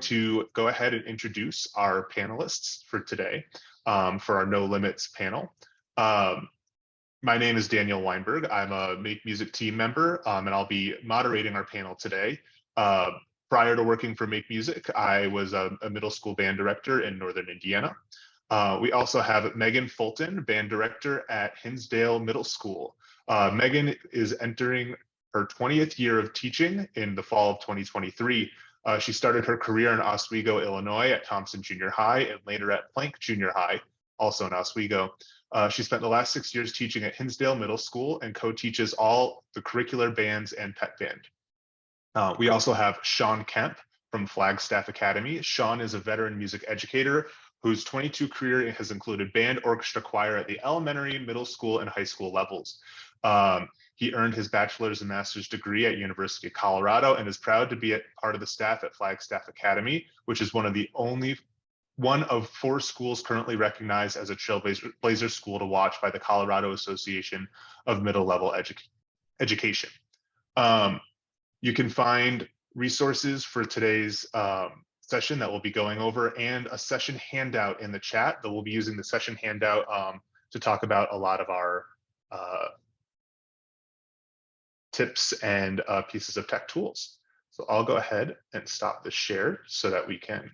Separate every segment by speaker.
Speaker 1: to go ahead and introduce our panelists for today for our No Limits panel. My name is Daniel Weinberg. I'm a MakeMusic team member, and I'll be moderating our panel today. Prior to working for MakeMusic, I was a middle school band director in Northern Indiana. We also have Meghan Fulton, band director at Hinsdale Middle School. Meghan is entering her 20th year of teaching in the fall of 2023. She started her career in Oswego, Illinois at Thompson Junior High and later at Plank Junior High, also in Oswego. She spent the last 6 years teaching at Hinsdale Middle School and co-teaches all the curricular bands and pet band. We also have Sean Kemp from Flagstaff Academy. Sean is a veteran music educator whose 22 career has included band, orchestra, choir at the elementary, middle school, and high school levels. He earned his bachelor's and master's degree at University of Colorado and is proud to be part of the staff at Flagstaff Academy, which is one of 4 schools currently recognized as a Trailblazer school to watch by the Colorado Association of Middle Level Education. You can find resources for today's session that we'll be going over and a session handout in the chat that we'll be using the session handout to talk about a lot of our tips and pieces of tech tools. So I'll go ahead and stop the share so that we can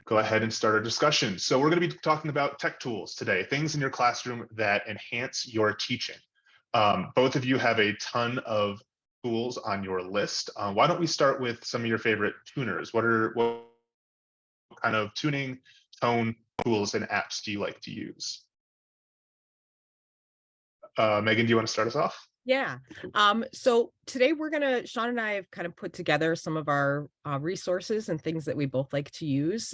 Speaker 1: go ahead and start our discussion. So we're going to be talking about tech tools today, things in your classroom that enhance your teaching. Both of you have a ton of tools on your list. Why don't we start with some of your favorite tuners? What kind of tuning, tone tools and apps do you like to use? Meghan, do you want to start us off?
Speaker 2: Yeah. So today Sean and I have kind of put together some of our resources and things that we both like to use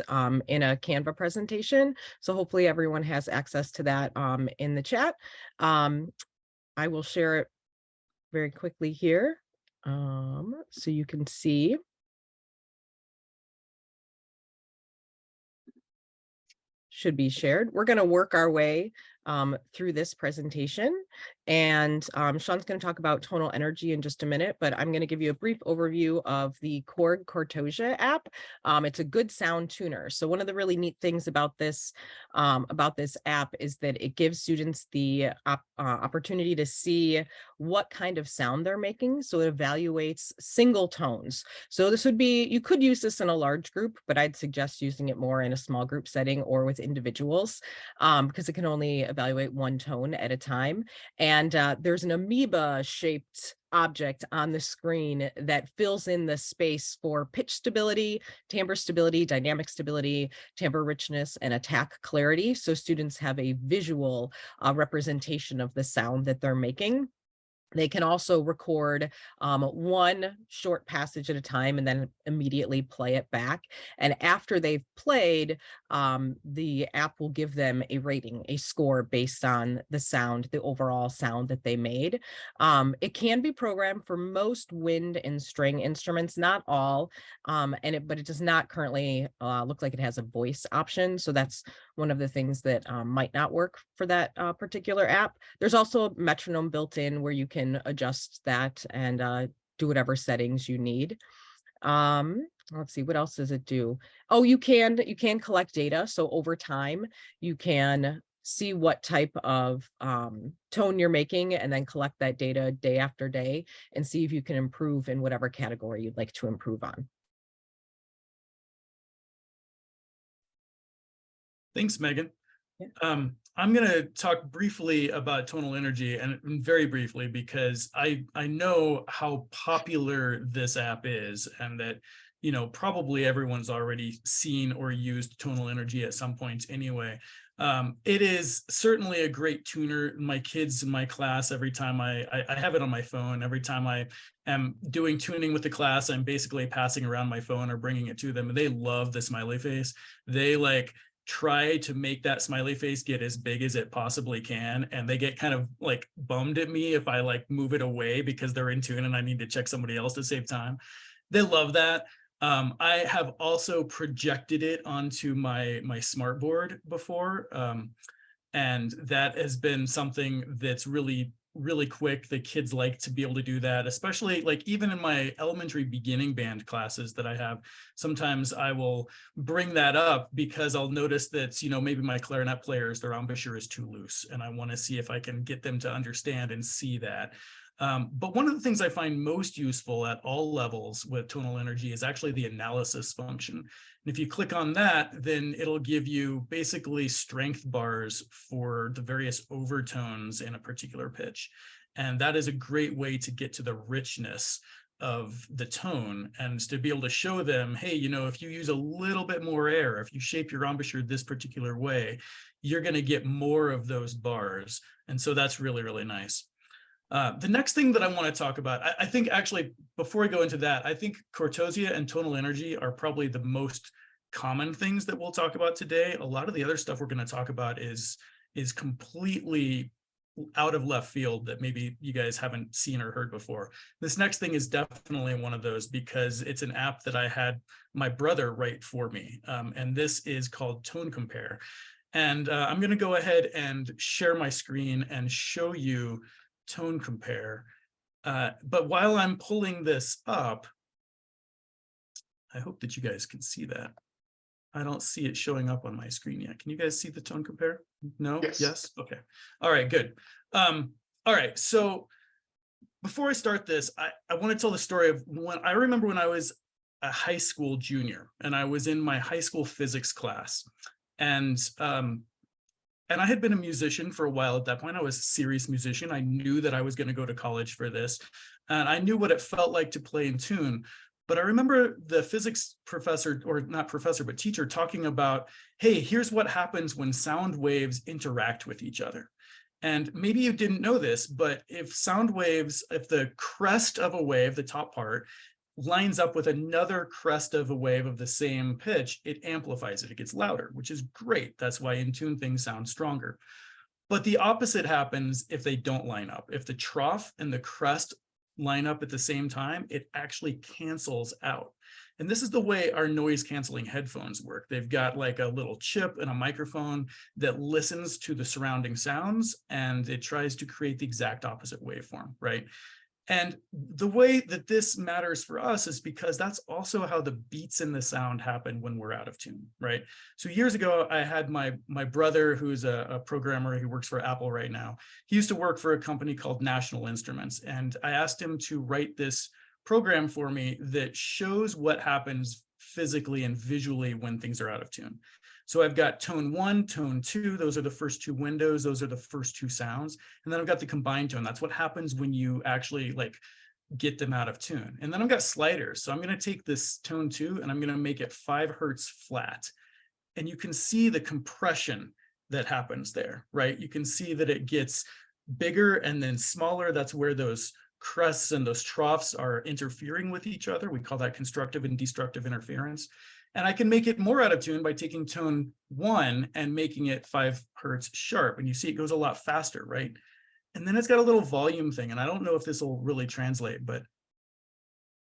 Speaker 2: in a Canva presentation. So hopefully everyone has access to that in the chat. I will share it very quickly here so you can see. Should be shared. We're going to work our way through this presentation, and Sean's going to talk about tonal energy in just a minute, but I'm going to give you a brief overview of the Korg Cortosia app. It's a good sound tuner. So one of the really neat things about this app is that it gives students the opportunity to see what kind of sound they're making. So it evaluates single tones. So this would be, you could use this in a large group, but I'd suggest using it more in a small group setting or with individuals because it can only evaluate one tone at a time. And there's an amoeba shaped object on the screen that fills in the space for pitch stability, timbre stability, dynamic stability, timbre richness, and attack clarity. So students have a visual representation of the sound that they're making. They can also record one short passage at a time and then immediately play it back. And after they've played, the app will give them a rating, a score based on the sound, the overall sound that they made. It can be programmed for most wind and string instruments, not all, but it does not currently look like it has a voice option. So that's one of the things that might not work for that particular app. There's also a metronome built in where you can adjust that and do whatever settings you need. Let's see, what else does it do? Oh, you can collect data. So over time, you can see what type of tone you're making and then collect that data day after day and see if you can improve in whatever category you'd like to improve on.
Speaker 3: Thanks, Meghan.
Speaker 2: Yeah.
Speaker 3: I'm going to talk briefly about tonal energy, and very briefly, because I know how popular this app is, and that, you know, probably everyone's already seen or used tonal energy at some point anyway. It is certainly a great tuner. My kids in my class, every time I have it on my phone, every time I am doing tuning with the class, I'm basically passing around my phone or bringing it to them, and they love the smiley face. They try to make that smiley face get as big as it possibly can, and they get kind of bummed at me if I move it away because they're in tune and I need to check somebody else to save time. They love that. I have also projected it onto my smartboard before, and that has been something that's really really quick. The kids like to be able to do that, especially like even in my elementary beginning band classes that I have. Sometimes I will bring that up because I'll notice that, you know, maybe my clarinet players, their embouchure is too loose, and I want to see if I can get them to understand and see that. But one of the things I find most useful at all levels with tonal energy is actually the analysis function. And if you click on that, then it'll give you basically strength bars for the various overtones in a particular pitch. And that is a great way to get to the richness of the tone and to be able to show them, hey, you know, if you use a little bit more air, if you shape your embouchure this particular way, you're going to get more of those bars. And so that's really, really nice. The next thing that I want to talk about, I think actually, before I go into that, I think cortosia and tonal energy are probably the most common things that we'll talk about today. A lot of the other stuff we're going to talk about is completely out of left field that maybe you guys haven't seen or heard before. This next thing is definitely one of those because it's an app that I had my brother write for me. And this is called Tone Compare. And I'm going to go ahead and share my screen and show you Tone Compare. But while I'm pulling this up, I hope that you guys can see that. I don't see it showing up on my screen yet. Can you guys see the Tone Compare? No?
Speaker 1: Yes.
Speaker 3: Yes? Okay. All right, good. All right, so before I start this, I want to tell the story of when I remember when I was a high school junior and I was in my high school physics class. And I had been a musician for a while at that point. I was a serious musician. I knew that I was going to go to college for this. And I knew what it felt like to play in tune. But I remember the physics professor, or not professor, but teacher talking about, hey, here's what happens when sound waves interact with each other. And maybe you didn't know this, but if sound waves, if the crest of a wave, the top part, lines up with another crest of a wave of the same pitch, it amplifies it, it gets louder, which is great. That's why in tune things sound stronger. But the opposite happens if they don't line up. If the trough and the crest line up at the same time, it actually cancels out. And this is the way our noise canceling headphones work. They've got like a little chip and a microphone that listens to the surrounding sounds, and it tries to create the exact opposite waveform, right? And the way that this matters for us is because that's also how the beats in the sound happen when we're out of tune, right? So years ago, I had my brother, who's a programmer, he works for Apple right now. He used to work for a company called National Instruments. And I asked him to write this program for me that shows what happens physically and visually when things are out of tune. So I've got tone 1, tone 2, those are the first two windows, those are the first two sounds. And then I've got the combined tone. That's what happens when you actually like get them out of tune. And then I've got sliders. So I'm going to take this tone 2 and I'm going to make it 5 hertz flat. And you can see the compression that happens there, right? You can see that it gets bigger and then smaller. That's where those crests and those troughs are interfering with each other. We call that constructive and destructive interference. And I can make it more out of tune by taking tone 1 and making it 5 hertz sharp. And you see it goes a lot faster, right? And then it's got a little volume thing. And I don't know if this will really translate, but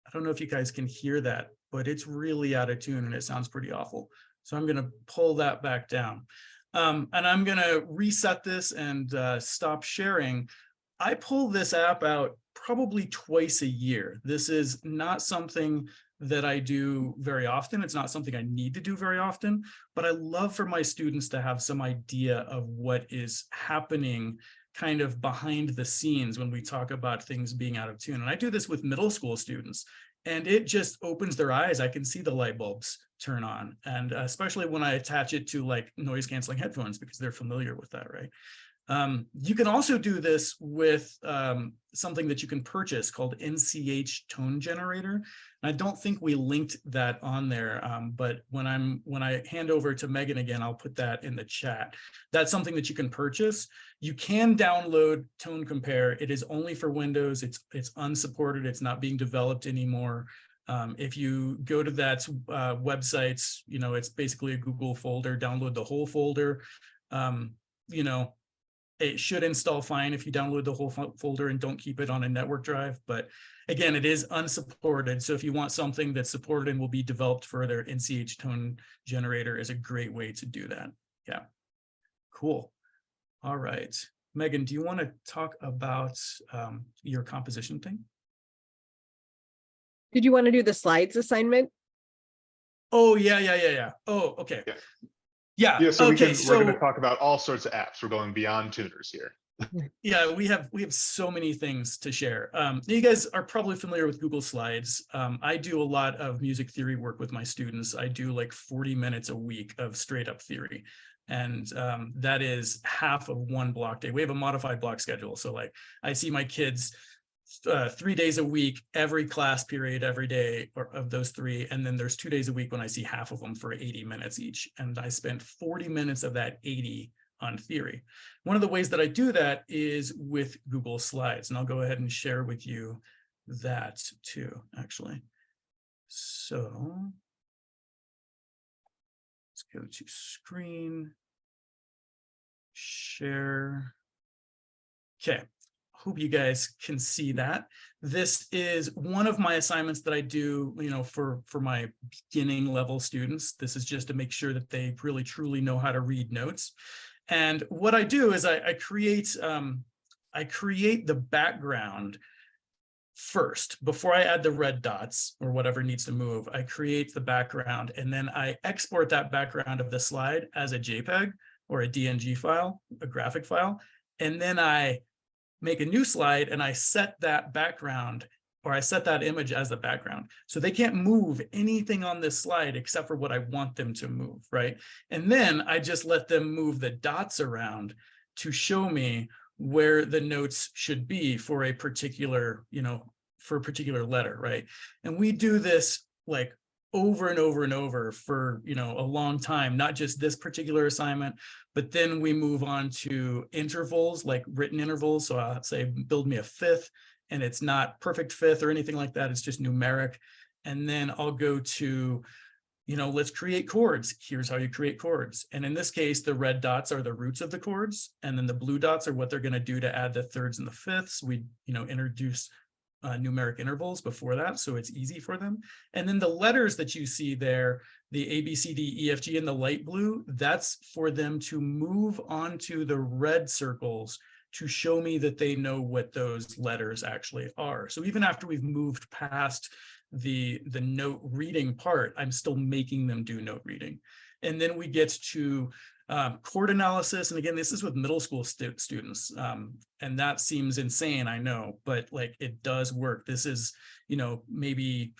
Speaker 3: I don't know if you guys can hear that, but it's really out of tune and it sounds pretty awful. So I'm going to pull that back down. And I'm going to reset this and stop sharing. I pull this app out probably twice a year. This is not something that I do very often. It's not something I need to do very often, but I love for my students to have some idea of what is happening kind of behind the scenes when we talk about things being out of tune. And I do this with middle school students, and it just opens their eyes. I can see the light bulbs turn on, and especially when I attach it to like noise canceling headphones because they're familiar with that, right? You can also do this with something that you can purchase called NCH Tone Generator. And I don't think we linked that on there, but when I hand over to Meghan again, I'll put that in the chat. That's something that you can purchase. You can download Tone Compare. It is only for Windows. It's unsupported. It's not being developed anymore. If you go to that website, you know, it's basically a Google folder. Download the whole folder. You know, it should install fine if you download the whole folder and don't keep it on a network drive. But again, it is unsupported. So if you want something that's supported and will be developed further, NCH Tone Generator is a great way to do that. Yeah, cool. All right. Megan, do you want to talk about your composition thing?
Speaker 2: Did you want to do the slides assignment?
Speaker 3: Oh, yeah. Oh, okay.
Speaker 1: Yeah.
Speaker 3: Yeah.
Speaker 1: Yeah, so
Speaker 3: Okay.
Speaker 1: we're going to talk about all sorts of apps. We're going beyond tuners here.
Speaker 3: Yeah, we have so many things to share. You guys are probably familiar with Google Slides. I do a lot of music theory work with my students. I do like 40 minutes a week of straight up theory. And that is half of one block day. We have a modified block schedule. So like I see my kids 3 days a week, every class period, every day of those 3. And then there's 2 days a week when I see half of them for 80 minutes each. And I spent 40 minutes of that 80 on theory. One of the ways that I do that is with Google Slides. And I'll go ahead and share with you that too, actually. So let's go to screen, share. Okay. Hope you guys can see that. This is one of my assignments that I do, for my beginning level students. This is just to make sure that they really truly know how to read notes. And what I do is I create the background first before I add the red dots or whatever needs to move. I create the background and then I export that background of the slide as a JPEG or a DNG file, a graphic file, and then I make a new slide and I set that background, or I set that image as the background. So they can't move anything on this slide except for what I want them to move, right? And then I just let them move the dots around to show me where the notes should be for a particular, for a particular letter, right? And we do this like over and over and over for, a long time, not just this particular assignment, but then we move on to intervals, like written intervals. So I'll say, build me a fifth, and it's not perfect fifth or anything like that. It's just numeric. And then I'll go to, let's create chords. Here's how you create chords. And in this case, the red dots are the roots of the chords. And then the blue dots are what they're going to do to add the thirds and the fifths. We, introduce numeric intervals before that, so it's easy for them. And then the letters that you see there, the A, B, C, D, E, F, G in the light blue, that's for them to move onto the red circles to show me that they know what those letters actually are. So even after we've moved past the note reading part, I'm still making them do note reading. And then we get to chord analysis. And again, this is with middle school students. And that seems insane, I know, but like it does work. This is, maybe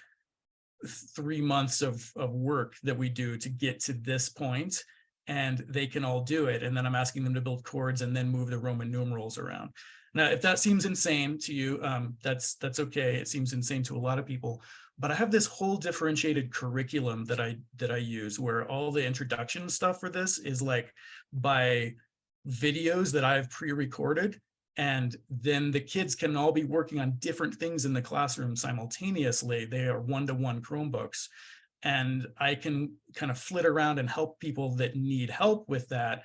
Speaker 3: 3 months of work that we do to get to this point, and they can all do it. And then I'm asking them to build chords and then move the Roman numerals around. Now, if that seems insane to you, that's okay. It seems insane to a lot of people. But I have this whole differentiated curriculum that I use, where all the introduction stuff for this is like by videos that I've pre-recorded, and then the kids can all be working on different things in the classroom simultaneously. They are one-to-one Chromebooks, and I can kind of flit around and help people that need help with that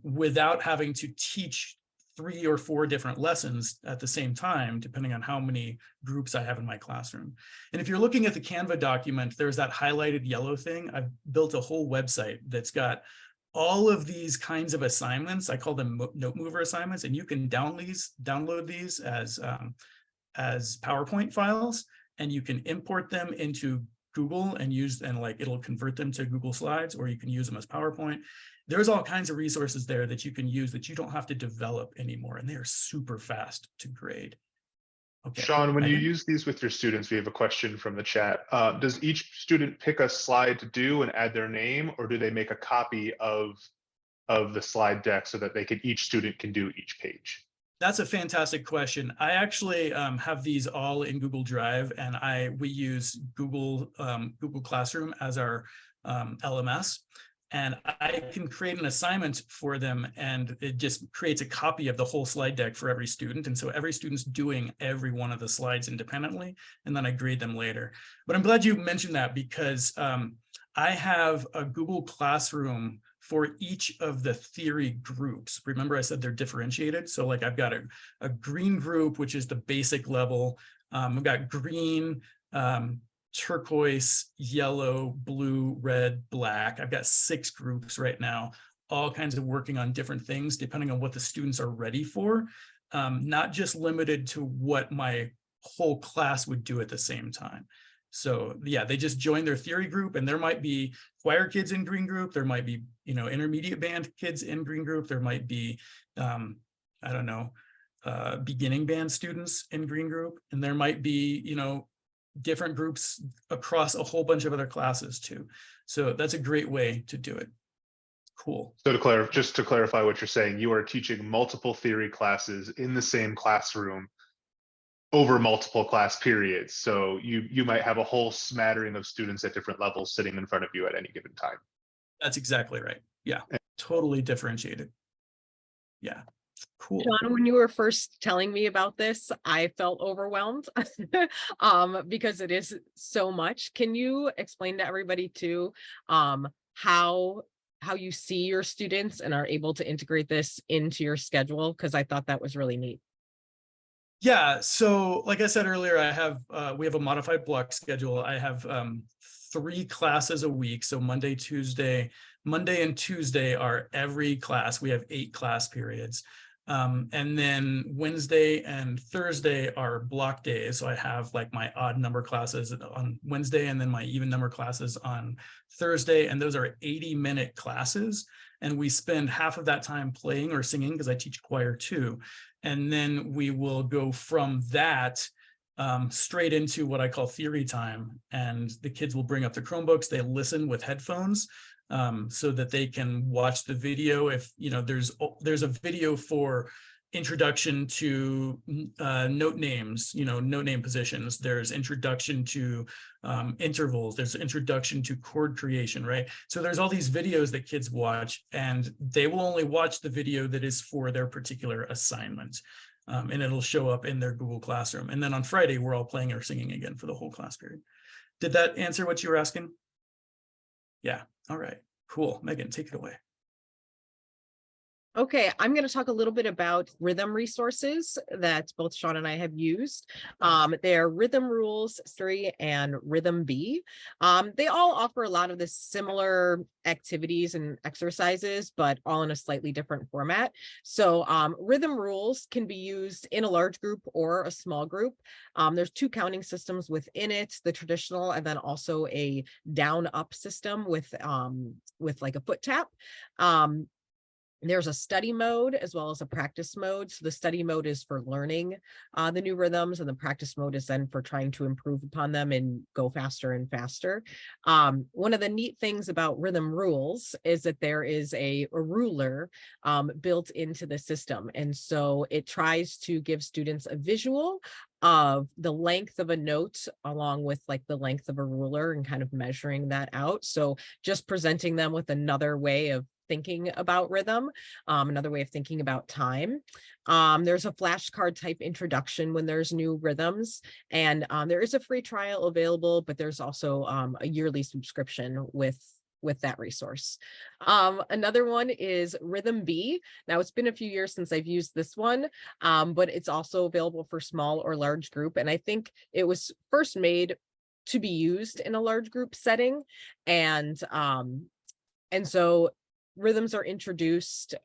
Speaker 3: without having to teach 3 or 4 different lessons at the same time, depending on how many groups I have in my classroom. And if you're looking at the Canva document, there's that highlighted yellow thing. I've built a whole website that's got all of these kinds of assignments. I call them note mover assignments, and you can download these as PowerPoint files, and you can import them into Google and it'll convert them to Google Slides, or you can use them as PowerPoint. There's all kinds of resources there that you can use that you don't have to develop anymore, and they are super fast to grade. Okay.
Speaker 1: Sean, when you use these with your students, we have a question from the chat. Does each student pick a slide to do and add their name, or do they make a copy of the slide deck so that each student can do each page?
Speaker 3: That's a fantastic question. I actually have these all in Google Drive, and we use Google Classroom as our LMS. And I can create an assignment for them, and it just creates a copy of the whole slide deck for every student. And so every student's doing every one of the slides independently, and then I grade them later. But I'm glad you mentioned that, because I have a Google Classroom for each of the theory groups. Remember, I said they're differentiated. So like I've got a green group, which is the basic level. I've got green, turquoise, yellow, blue, red, black. I've got 6 groups right now. all kinds of working on different things depending on what the students are ready for, not just limited to what my whole class would do at the same time. So yeah, they just join their theory group, and there might be choir kids in green group, there might be, you know, intermediate band kids in green group, there might be I don't know, beginning band students in green group, and there might be, you know, different groups across a whole bunch of other classes too. So that's a great way to do it. Cool.
Speaker 1: So just to clarify what you're saying, you are teaching multiple theory classes in the same classroom over multiple class periods. So you might have a whole smattering of students at different levels sitting in front of you at any given time.
Speaker 3: That's exactly right. Yeah, totally differentiated. Yeah, cool.
Speaker 2: John, when you were first telling me about this, I felt overwhelmed because it is so much. Can you explain to everybody too how you see your students and are able to integrate this into your schedule? Because I thought that was really neat.
Speaker 3: Yeah, so like I said earlier, I have we have a modified block schedule. I have 3 classes a week. So Monday and Tuesday are every class. We have 8 class periods. And then Wednesday and Thursday are block days. So I have like my odd number classes on Wednesday and then my even number classes on Thursday. And those are 80-minute classes. And we spend half of that time playing or singing, because I teach choir too. And then we will go from that straight into what I call theory time. And the kids will bring up the Chromebooks, they listen with headphones so that they can watch the video. If, you know, there's a video for introduction to note names, you know, note name positions. There's introduction to intervals. There's introduction to chord creation, right? So there's all these videos that kids watch, and they will only watch the video that is for their particular assignment. And it'll show up in their Google Classroom. And then on Friday, we're all playing or singing again for the whole class period. Did that answer what you were asking? Yeah. All right. Cool. Megan, take it away.
Speaker 2: Okay, I'm going to talk a little bit about rhythm resources that both Sean and I have used. They're Rhythm Rules 3 and Rhythm B. They all offer a lot of the similar activities and exercises, but all in a slightly different format. So Rhythm Rules can be used in a large group or a small group. There's 2 counting systems within it, the traditional and then also a down-up system with like a foot tap. There's a study mode as well as a practice mode. So the study mode is for learning the new rhythms, and the practice mode is then for trying to improve upon them and go faster and faster. One of the neat things about Rhythm Rules is that there is a ruler built into the system. And so it tries to give students a visual of the length of a note along with like the length of a ruler and kind of measuring that out. So just presenting them with another way of thinking about rhythm, another way of thinking about time. There's a flashcard type introduction when there's new rhythms, and there is a free trial available, but there's also a yearly subscription with that resource. Another one is Rhythm B. Now, it's been a few years since I've used this one, but it's also available for small or large group. And I think it was first made to be used in a large group setting. And so rhythms are introduced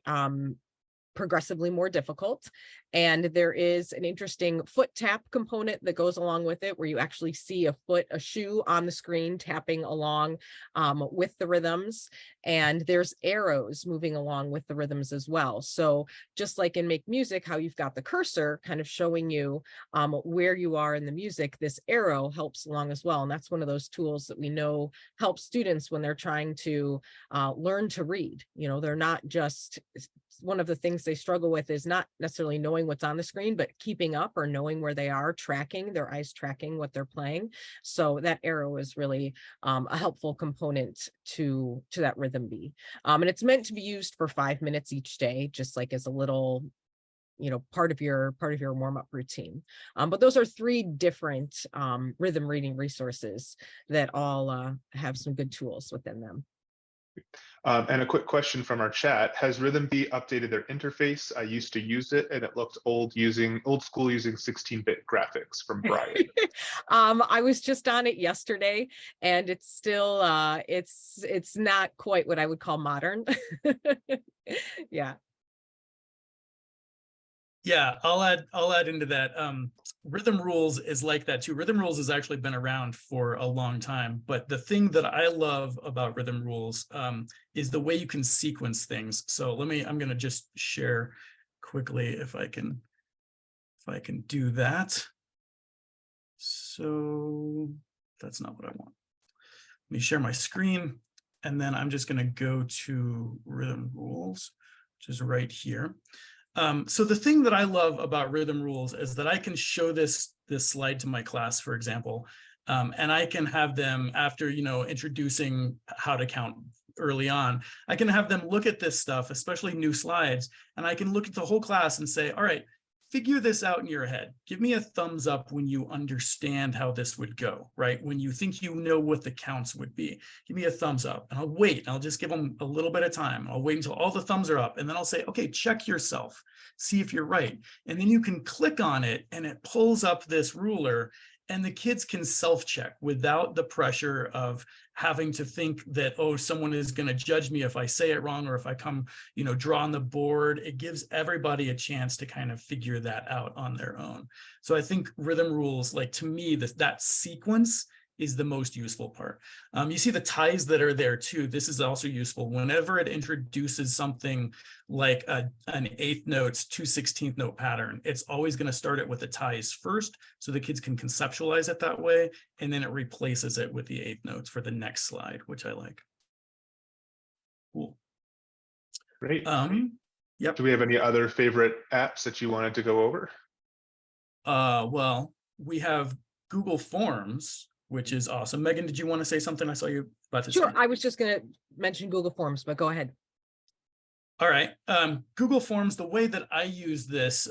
Speaker 2: progressively more difficult. And there is an interesting foot tap component that goes along with it, where you actually see a shoe on the screen tapping along with the rhythms. And there's arrows moving along with the rhythms as well. So just like in MakeMusic, how you've got the cursor kind of showing you where you are in the music, this arrow helps along as well. And that's one of those tools that we know helps students when they're trying to learn to read. You know, they're not just, one of the things they struggle with is not necessarily knowing what's on the screen, but keeping up or knowing where they are, tracking their eyes, tracking what they're playing. So that arrow is really a helpful component to that Rhythm B. And it's meant to be used for 5 minutes each day, just like as a little, you know, part of your warm-up routine. But those are 3 different rhythm reading resources that all have some good tools within them.
Speaker 1: And a quick question from our chat: Has RhythmB updated their interface? I used to use it, and it looked old school using 16-bit graphics. From Brian.
Speaker 2: I was just on it yesterday, and it's still it's not quite what I would call modern. Yeah.
Speaker 3: Yeah, I'll add into that. Rhythm Rules is like that too. Rhythm Rules has actually been around for a long time, but the thing that I love about Rhythm Rules is the way you can sequence things. So I'm going to just share quickly if I can do that. So that's not what I want. Let me share my screen, and then I'm just going to go to Rhythm Rules, which is right here. So the thing that I love about Rhythm Rules is that I can show this slide to my class, for example, and I can have them, after introducing how to count early on, I can have them look at this stuff, especially new slides, and I can look at the whole class and say, all right, figure this out in your head. Give me a thumbs up when you understand how this would go, right? When you think you know what the counts would be, give me a thumbs up, and I'll wait. And I'll just give them a little bit of time. I'll wait until all the thumbs are up, and then I'll say, okay, check yourself, see if you're right. And then you can click on it, and it pulls up this ruler, and the kids can self-check without the pressure of having to think that, oh, someone is going to judge me if I say it wrong, or if I come, draw on the board. It gives everybody a chance to kind of figure that out on their own. So I think Rhythm Rules, like, to me, that sequence is the most useful part. You see the ties that are there too. This is also useful whenever it introduces something like an 8th notes to 16th note pattern. It's always going to start it with the ties first, so the kids can conceptualize it that way, and then it replaces it with the 8th notes for the next slide, which I like. Cool.
Speaker 1: Great.
Speaker 3: Yep.
Speaker 1: Do we have any other favorite apps that you wanted to go over?
Speaker 3: Well, we have Google Forms, which is awesome. Megan, did you want to say something? I saw you about to.
Speaker 2: Sure. I was just going to mention Google Forms, but go ahead.
Speaker 3: All right. Google Forms, the way that I use this,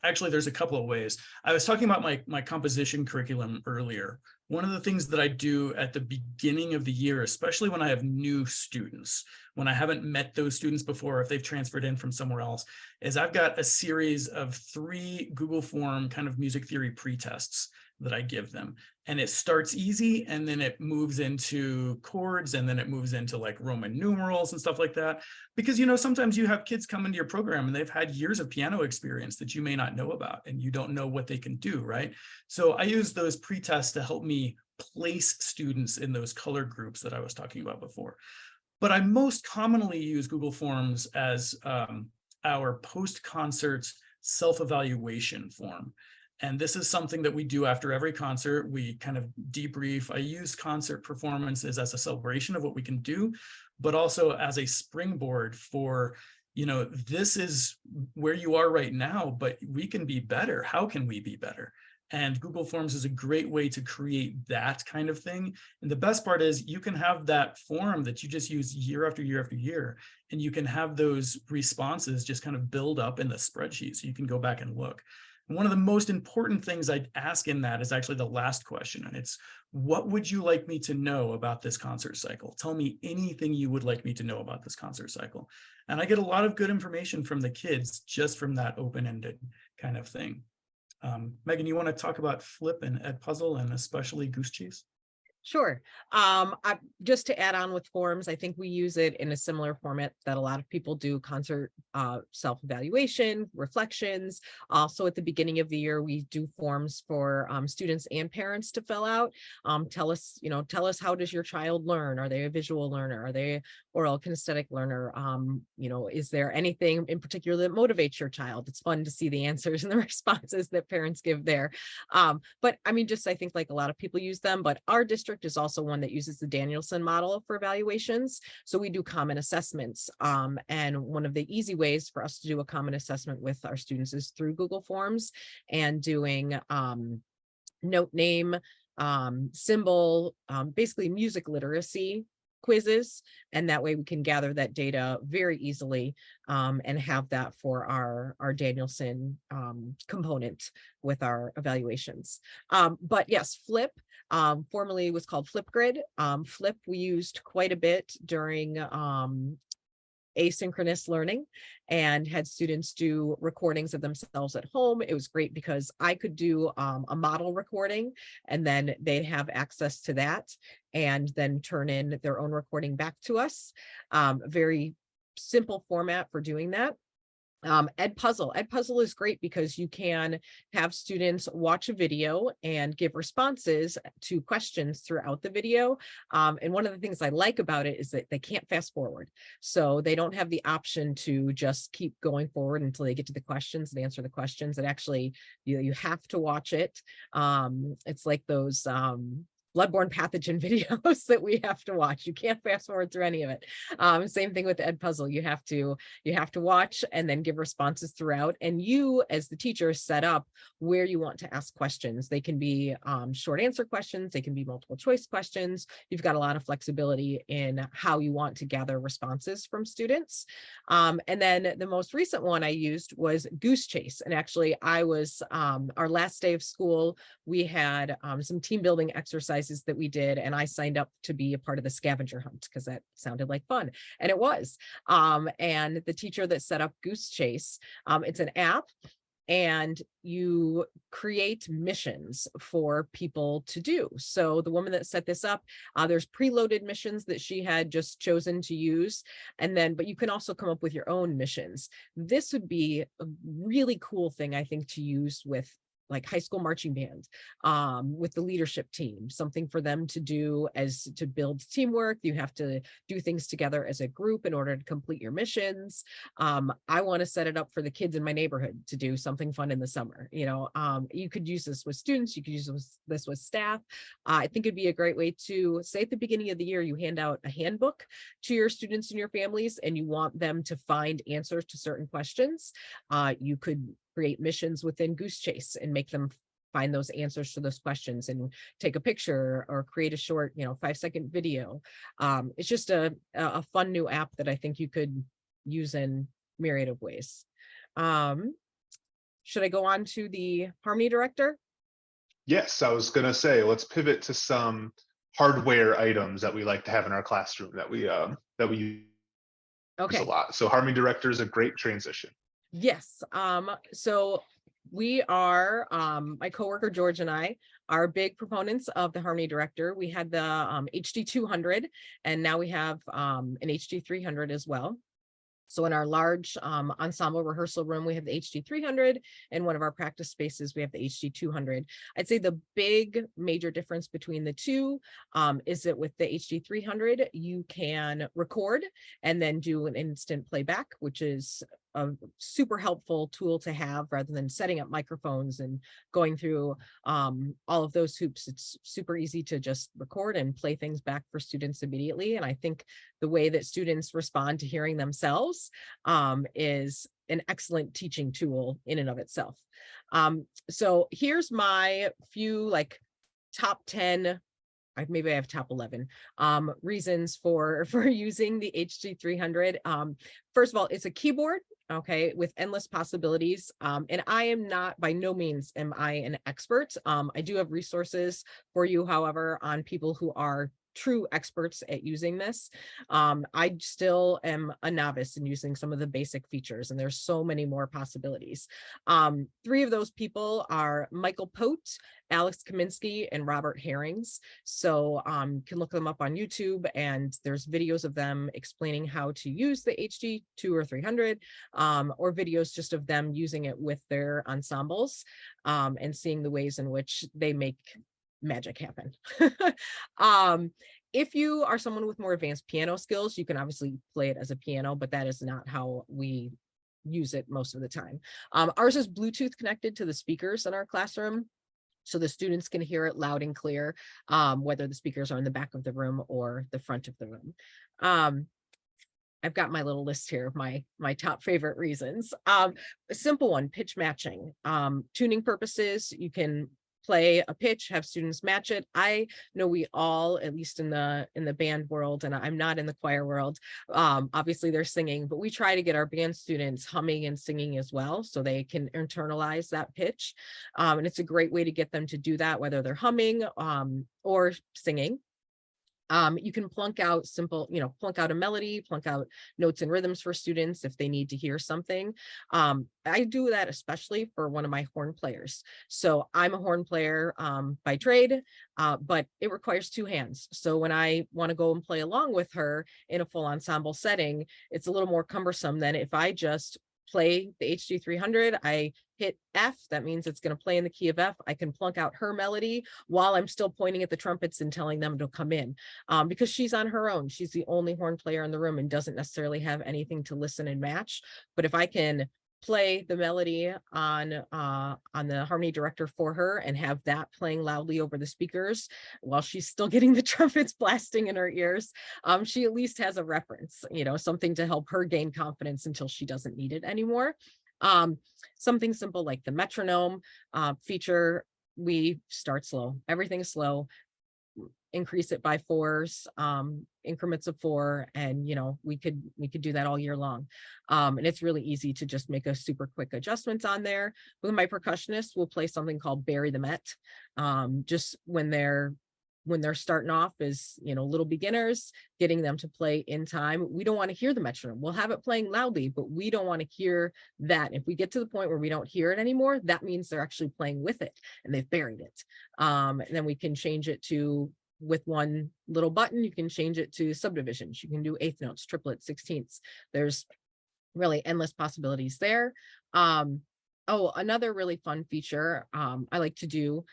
Speaker 3: actually, there's a couple of ways. I was talking about my composition curriculum earlier. One of the things that I do at the beginning of the year, especially when I have new students, when I haven't met those students before, if they've transferred in from somewhere else, is I've got a series of 3 Google Form kind of music theory pre-tests that I give them. And it starts easy, and then it moves into chords, and then it moves into like Roman numerals and stuff like that. Because, sometimes you have kids come into your program and they've had years of piano experience that you may not know about, and you don't know what they can do, right? So I use those pre-tests to help me place students in those color groups that I was talking about before. But I most commonly use Google Forms as our post-concert self-evaluation form. And this is something that we do after every concert. We kind of debrief. I use concert performances as a celebration of what we can do, but also as a springboard for, this is where you are right now, but we can be better. How can we be better? And Google Forms is a great way to create that kind of thing. And the best part is you can have that form that you just use year after year after year, and you can have those responses just kind of build up in the spreadsheet, so you can go back and look. And one of the most important things I'd ask in that is actually the last question. And it's, what would you like me to know about this concert cycle? Tell me anything you would like me to know about this concert cycle. And I get a lot of good information from the kids just from that open-ended kind of thing. Megan, you want to talk about Flip and Edpuzzle, and especially Goose Cheese?
Speaker 2: Sure. Just to add on with forms, I think we use it in a similar format that a lot of people do: concert self-evaluation, reflections. Also, at the beginning of the year, we do forms for students and parents to fill out. Tell us how does your child learn? Are they a visual learner? Are they oral kinesthetic learner? Is there anything in particular that motivates your child? It's fun to see the answers and the responses that parents give there. But I mean, I think like a lot of people use them, but our district is also one that uses the Danielson model for evaluations. So we do common assessments. And one of the easy ways for us to do a common assessment with our students is through Google Forms, and doing note name, symbol, basically music literacy quizzes, and that way we can gather that data very easily and have that for our Danielson component with our evaluations. But yes, Flip formerly was called Flipgrid. Flip we used quite a bit during asynchronous learning and had students do recordings of themselves at home. It was great because I could do a model recording and then they'd have access to that and then turn in their own recording back to us. Very simple format for doing that. Edpuzzle is great because you can have students watch a video and give responses to questions throughout the video. And one of the things I like about it is that they can't fast forward. So they don't have the option to just keep going forward until they get to the questions and answer the questions. And actually, you have to watch it. It's like those bloodborne pathogen videos that we have to watch. You can't fast forward through any of it. Same thing with the Edpuzzle. You have to watch and then give responses throughout. And you, as the teacher, set up where you want to ask questions. They can be short answer questions. They can be multiple choice questions. You've got a lot of flexibility in how you want to gather responses from students. And then the most recent one I used was Goose Chase. And actually, I was our last day of school. We had some team building exercises that we did, and I signed up to be a part of the scavenger hunt because that sounded like fun, and it was. And the teacher that set up Goose Chase, it's an app, and you create missions for people to do. So the woman that set this up, there's preloaded missions that she had just chosen to use. And then, but you can also come up with your own missions. This would be a really cool thing, I think, to use with like high school marching band, with the leadership team, something for them to do as to build teamwork. You have to do things together as a group in order to complete your missions. I want to set it up for the kids in my neighborhood to do something fun in the summer. You know, you could use this with students, you could use this with staff. I think it'd be a great way to say at the beginning of the year, you hand out a handbook to your students and your families, and you want them to find answers to certain questions. You could create missions within Goose Chase and make them find those answers to those questions and take a picture or create a short, 5-second video. It's just a fun new app that I think you could use in myriad of ways. Should I go on to the Harmony Director?
Speaker 1: Yes, I was gonna say, let's pivot to some hardware items that we like to have in our classroom that we use a lot. So Harmony Director is a great transition.
Speaker 2: Yes. So we are, my coworker George and I are big proponents of the Harmony Director. We had the HD 200, and now we have an HD 300 as well. So in our large ensemble rehearsal room, we have the HD 300. In one of our practice spaces, we have the HD 200. I'd say the big major difference between the two is that with the HD 300, you can record and then do an instant playback, which is a super helpful tool to have rather than setting up microphones and going through all of those hoops. It's super easy to just record and play things back for students immediately. And I think the way that students respond to hearing themselves is an excellent teaching tool in and of itself. So here's my few top 10, maybe I have top 11 reasons for using the HD 300. First of all, it's a keyboard, okay, with endless possibilities. And I am not, by no means am I an expert. I do have resources for you, however, on people who are true experts at using this. I still am a novice in using some of the basic features, and there's so many more possibilities. 3 of those people are Michael Pote, Alex Kaminsky, and Robert Herrings. So you can look them up on YouTube, and there's videos of them explaining how to use the HD 2 or 300, or videos just of them using it with their ensembles, and seeing the ways in which they make magic happen. If you are someone with more advanced piano skills, you can obviously play it as a piano, but that is not how we use it most of the time. Ours is Bluetooth connected to the speakers in our classroom, so the students can hear it loud and clear, whether the speakers are in the back of the room or the front of the room. I've got my little list here of my top favorite reasons. A simple one, pitch matching. Tuning purposes, you can play a pitch, have students match it. I know we all, at least in the band world, and I'm not in the choir world, obviously they're singing, but we try to get our band students humming and singing as well, so they can internalize that pitch. And it's a great way to get them to do that, whether they're humming or singing. You can plunk out simple, plunk out a melody, plunk out notes and rhythms for students if they need to hear something. I do that especially for one of my horn players. So I'm a horn player by trade, but it requires two hands. So when I want to go and play along with her in a full ensemble setting, it's a little more cumbersome than if I just play the HD 300, I hit F, that means it's going to play in the key of F. I can plunk out her melody while I'm still pointing at the trumpets and telling them to come in, because she's on her own. She's the only horn player in the room and doesn't necessarily have anything to listen and match. But if I can play the melody on the harmony director for her and have that playing loudly over the speakers while she's still getting the trumpets blasting in her ears, she at least has a reference, something to help her gain confidence until she doesn't need it anymore. Something simple like the metronome feature, we start slow, everything's slow, increase it by fours, increments of 4, and we could do that all year long. And it's really easy to just make a super quick adjustments on there. With my percussionists, we'll play something called Bury the Met, just when they're starting off as little beginners, getting them to play in time. We don't want to hear the metronome. We'll have it playing loudly, but we don't want to hear that. If we get to the point where we don't hear it anymore, that means they're actually playing with it and they've buried it. And then we can change it to, with one little button, you can change it to subdivisions. You can do eighth notes, triplets, sixteenths. There's really endless possibilities there. Another really fun feature I like to do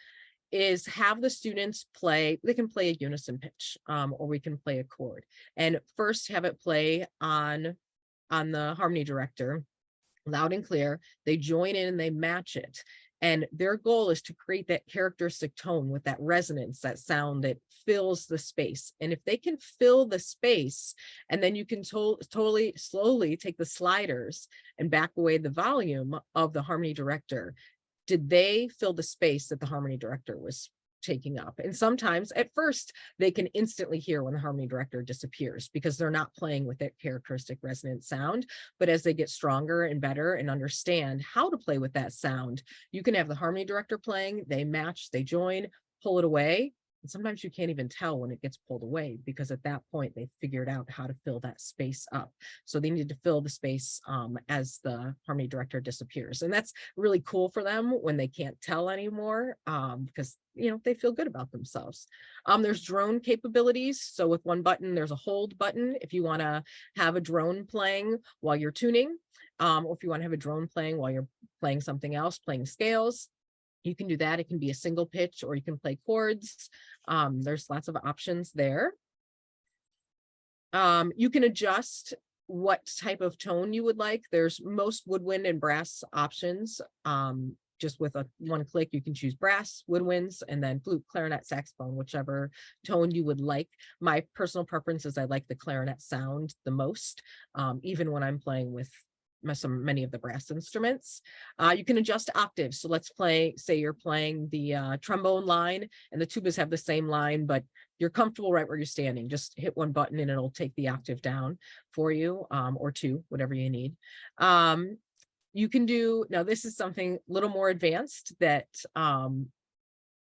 Speaker 2: is have the students play, they can play a unison pitch, or we can play a chord, and first have it play on the harmony director loud and clear. They join in and they match it. And their goal is to create that characteristic tone with that resonance, that sound that fills the space. And if they can fill the space, and then you can totally slowly take the sliders and back away the volume of the harmony director. Did they fill the space that the harmony director was taking up? And sometimes at first they can instantly hear when the harmony director disappears because they're not playing with that characteristic resonant sound. But as they get stronger and better and understand how to play with that sound, you can have the harmony director playing, they match, they join, pull it away. And sometimes you can't even tell when it gets pulled away, because at that point they figured out how to fill that space up. So they need to fill the space as the harmony director disappears. And that's really cool for them when they can't tell anymore, because they feel good about themselves. There's drone capabilities. So with one button, there's a hold button if you want to have a drone playing while you're tuning, or if you want to have a drone playing while you're playing something else, playing scales. You can do that. It can be a single pitch, or you can play chords. There's lots of options there. You can adjust what type of tone you would like. There's most woodwind and brass options. Just with one click, you can choose brass, woodwinds, and then flute, clarinet, saxophone, whichever tone you would like. My personal preference is I like the clarinet sound the most, even when I'm playing with many of the brass instruments. You can adjust octaves. So let's say you're playing the trombone line and the tubas have the same line, but you're comfortable right where you're standing. Just hit one button and it'll take the octave down for you, or two, whatever you need. You can do, now this is something a little more advanced that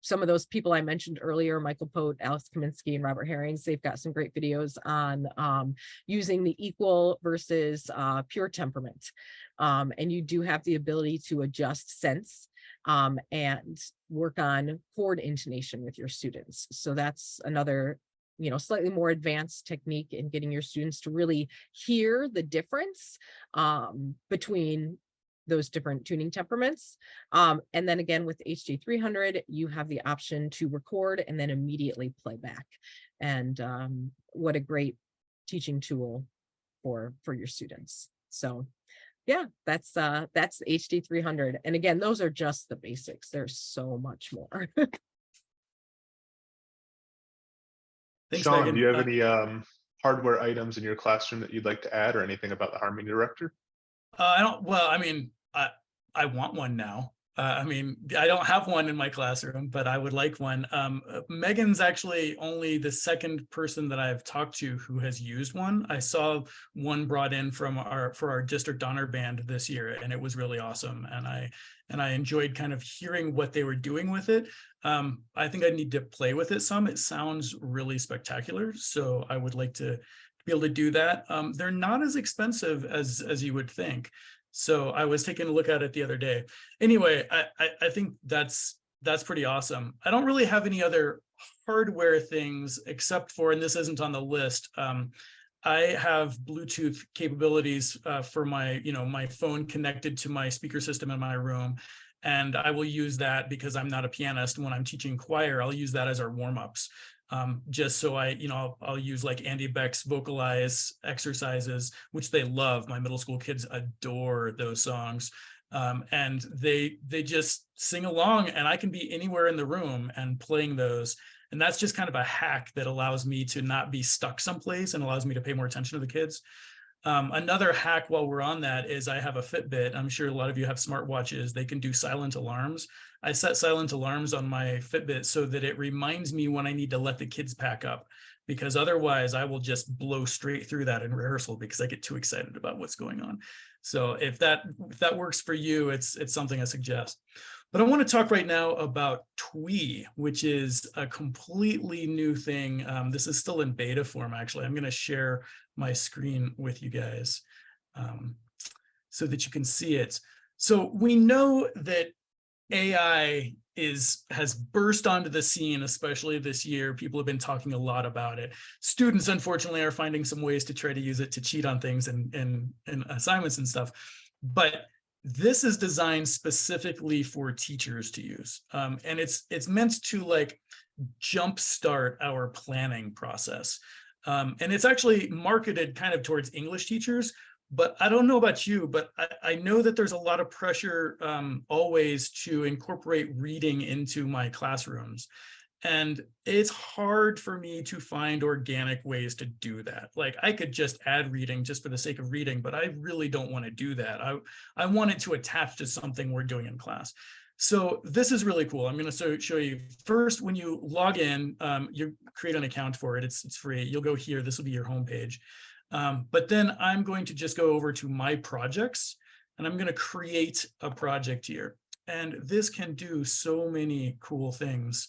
Speaker 2: some of those people I mentioned earlier, Michael Pote, Alex Kaminsky, and Robert Herrings, they've got some great videos on using the equal versus pure temperament. And you do have the ability to adjust sense and work on chord intonation with your students. So that's another slightly more advanced technique in getting your students to really hear the difference between those different tuning temperaments. And then again, with HD 300, you have the option to record and then immediately play back. And what a great teaching tool for your students. So yeah, that's the HD 300. And again, those are just the basics. There's so much more.
Speaker 3: Thanks,
Speaker 1: Sean,
Speaker 3: Megan.
Speaker 1: do you have any hardware items in your classroom that you'd like to add, or anything about the harmony director?
Speaker 3: I don't. Well, I mean, I want one now. I mean, I don't have one in my classroom, but I would like one. Meghan's actually only the second person that I've talked to who has used one. I saw one brought in for our district honor band this year, and it was really awesome. And I enjoyed kind of hearing what they were doing with it. I think I need to play with it some. It sounds really spectacular, so I would like to be able to do that. They're not as expensive as you would think. So I was taking a look at it the other day. Anyway, I think that's pretty awesome. I don't really have any other hardware things except for, and this isn't on the list, I have Bluetooth capabilities for my, my phone connected to my speaker system in my room. And I will use that because I'm not a pianist. When I'm teaching choir, I'll use that as our warm-ups. Just so I'll use like Andy Beck's vocalize exercises, which they love. My middle school kids adore those songs. And they just sing along, and I can be anywhere in the room and playing those. And that's just kind of a hack that allows me to not be stuck someplace and allows me to pay more attention to the kids. Another hack while we're on that is I have a Fitbit. I'm sure a lot of you have smartwatches. They can do silent alarms. I set silent alarms on my Fitbit so that it reminds me when I need to let the kids pack up, because otherwise I will just blow straight through that in rehearsal because I get too excited about what's going on. So if that works for you, it's something I suggest. But I want to talk right now about Twee, which is a completely new thing. This is still in beta form, actually. I'm going to share my screen with you guys so that you can see it. So we know that AI has burst onto the scene, especially this year. People have been talking a lot about it. Students, unfortunately, are finding some ways to try to use it to cheat on things and assignments and stuff. But this is designed specifically for teachers to use. And it's meant to like jumpstart our planning process. And it's actually marketed kind of towards English teachers. But I don't know about you, but I know that there's a lot of pressure always to incorporate reading into my classrooms. And it's hard for me to find organic ways to do that. Like I could just add reading just for the sake of reading, but I really don't want to do that. I want it to attach to something we're doing in class. So this is really cool. I'm going to show you first. When you log in, you create an account for it. It's free. You'll go here. This will be your homepage. But then I'm going to just go over to my projects, and I'm going to create a project here. And this can do so many cool things.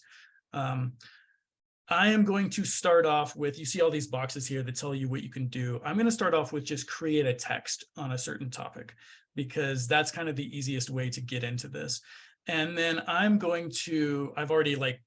Speaker 3: I am going to start off with, you see all these boxes here that tell you what you can do. I'm going to start off with just create a text on a certain topic, because that's kind of the easiest way to get into this. And then I've already like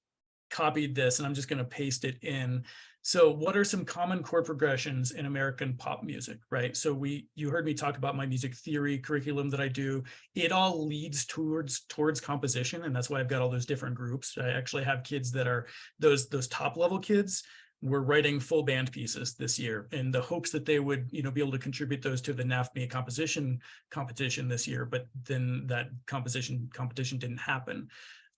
Speaker 3: copied this, and I'm just going to paste it in. So what are some common chord progressions in American pop music, right? So you heard me talk about my music theory curriculum that I do. It all leads towards composition, and that's why I've got all those different groups. I actually have kids that are those top level kids. We're writing full band pieces this year in the hopes that they would, be able to contribute those to the NAFME composition competition this year. But then that competition didn't happen.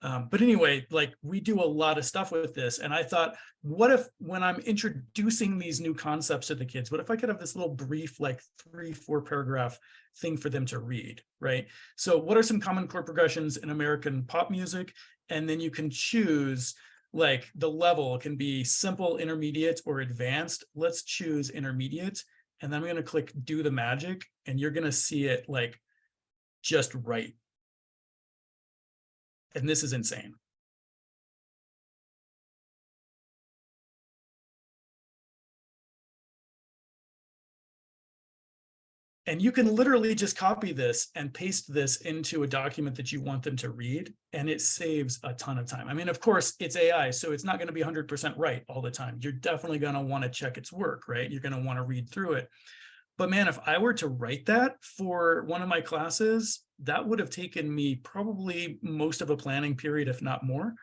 Speaker 3: But anyway, like we do a lot of stuff with this. And I thought, what if when I'm introducing these new concepts to the kids, what if I could have this little brief, like 3-4 paragraph thing for them to read, right? So what are some common chord progressions in American pop music? And then you can choose, like the level can be simple, intermediate, or advanced. Let's choose intermediate. And then I'm going to click do the magic, and you're going to see it like just right. And this is insane. And you can literally just copy this and paste this into a document that you want them to read, and it saves a ton of time. I mean, of course, it's AI, so it's not going to be 100% right all the time. You're definitely going to want to check its work, right? You're going to want to read through it. But man, if I were to write that for one of my classes, that would have taken me probably most of a planning period, if not more,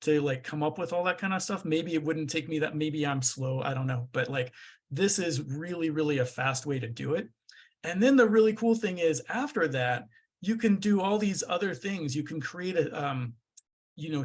Speaker 3: to like come up with all that kind of stuff. Maybe it wouldn't take me that. Maybe I'm slow. I don't know. But like, this is really, really a fast way to do it. And then the really cool thing is after that, you can do all these other things. You can create a,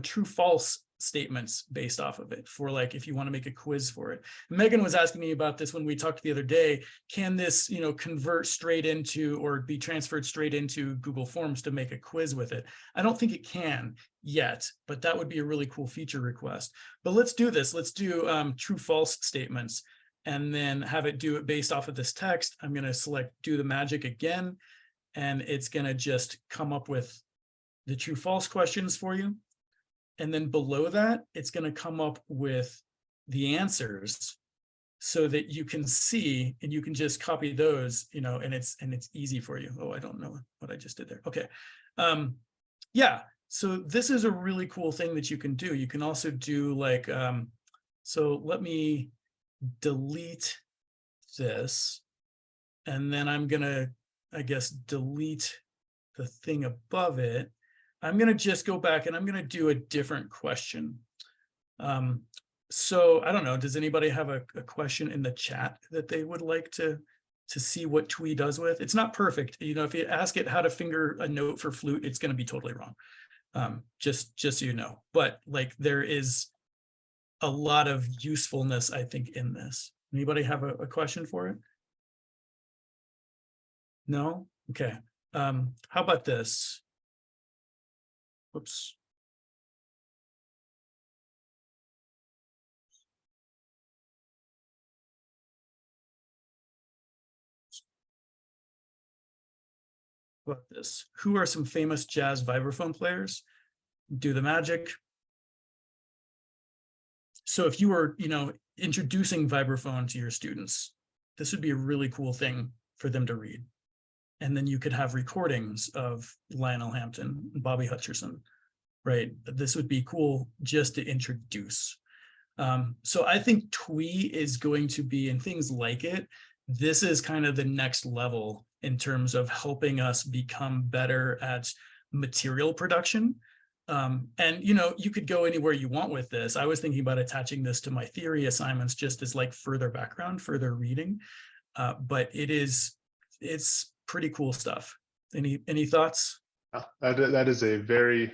Speaker 3: true false statements based off of it for like, if you want to make a quiz for it. Megan was asking me about this when we talked the other day. Can this, convert straight into or be transferred straight into Google Forms to make a quiz with it? I don't think it can yet, but that would be a really cool feature request. But let's do this. Let's do true false statements and then have it do it based off of this text. I'm going to select do the magic again, and it's going to just come up with the true false questions for you. And then below that, it's going to come up with the answers so that you can see and you can just copy those, and it's easy for you. Oh, I don't know what I just did there. Okay. Yeah. So this is a really cool thing that you can do. You can also do like, so let me delete this, and then I'm going to, I guess, delete the thing above it. I'm going to just go back and I'm going to do a different question. So I don't know, does anybody have a question in the chat that they would like to see what Twee does with? It's not perfect. If you ask it how to finger a note for flute, it's going to be totally wrong. Just so you know, but like there is a lot of usefulness, I think, in this. Anybody have a question for it? No? Okay. How about this? Whoops. How about this? Who are some famous jazz vibraphone players? Do the magic. So if you were, introducing vibraphone to your students, this would be a really cool thing for them to read. And then you could have recordings of Lionel Hampton and Bobby Hutcherson, right? This would be cool just to introduce. So I think Twee is going to be, and things like it, this is kind of the next level in terms of helping us become better at material production. And you could go anywhere you want with this. I was thinking about attaching this to my theory assignments just as like further background, further reading. But it's pretty cool stuff. Any thoughts?
Speaker 1: That is a very,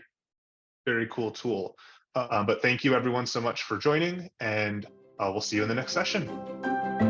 Speaker 1: very cool tool. But thank you everyone so much for joining, and we'll see you in the next session.